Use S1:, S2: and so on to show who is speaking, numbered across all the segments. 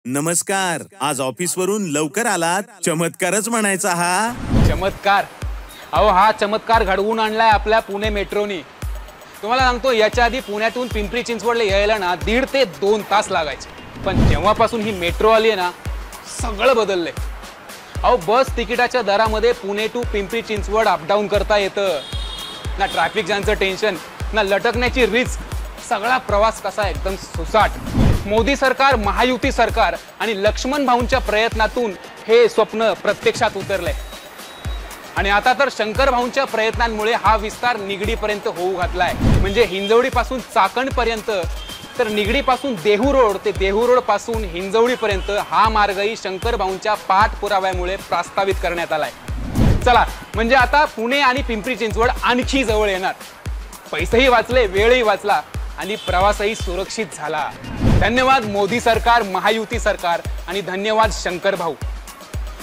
S1: नमस्कार. आज ऑफिस वरून लवकर आलात, चमत्कारच म्हणायचा हा.
S2: चमत्कार? अहो हा चमत्कार घडवून आणलाय आपल्या पुणे मेट्रोनी. तुम्हाला सांगतो, याच्या आधी पुण्यातून पिंपरी चिंचवडला यायला ना 1.5 ते 2 तास लागायचे. पण जेव्हापासून ही मेट्रो आली आहे ना, सगळं बदललंय. अहो बस तिकिटाच्या दरामध्ये पुणे टू पिंपरी चिंचवड अपडाऊन करता येतं. ना ट्रॅफिक जॅमचं टेन्शन, ना लटकण्याची रिस्क. सगळा प्रवास कसा एकदम सुसाट. मोदी सरकार, महायुती सरकार आणि लक्ष्मण भाऊंच्या प्रयत्नातून हे स्वप्न प्रत्यक्षात उतरलंय. आणि आता तर शंकर भाऊंच्या प्रयत्नांमुळे हा विस्तार निगडीपर्यंत होऊ घातलाय. म्हणजे हिंजवडीपासून चाकणपर्यंत, तर निगडीपासून देहू रोड ते देहू रोड पासून हिंजवडीपर्यंत हा मार्गही शंकर भाऊंच्या पाठपुराव्यामुळे प्रस्तावित करण्यात आलाय. चला, म्हणजे आता पुणे आणि पिंपरी चिंचवड आणखी जवळ येणार. पैसेही वाचले, वेळही वाचला आणि प्रवासही सुरक्षित झाला. धन्यवाद मोदी सरकार, महायुती सरकार आणि धन्यवाद शंकर भाऊ.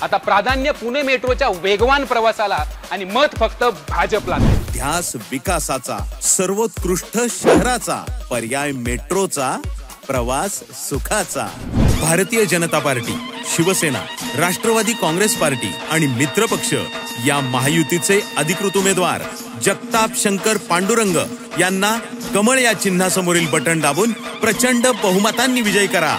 S2: आता प्राधान्य पुणे मेट्रोच्या वेगवान प्रवासाला आणि मत फक्त भाजपला.
S1: ध्यास विकासाचा, सर्वोत्कृष्ट शहराचा, पर्याय मेट्रोचा, प्रवास सुखाचा. भारतीय जनता पार्टी, शिवसेना, राष्ट्रवादी काँग्रेस पार्टी आणि मित्रपक्ष या महायुतीचे अधिकृत उमेदवार जगताप शंकर पांडुरंग यांना कमळ या चिन्हासमोरील बटन दाबून प्रचंड बहुमतांनी विजयी करा.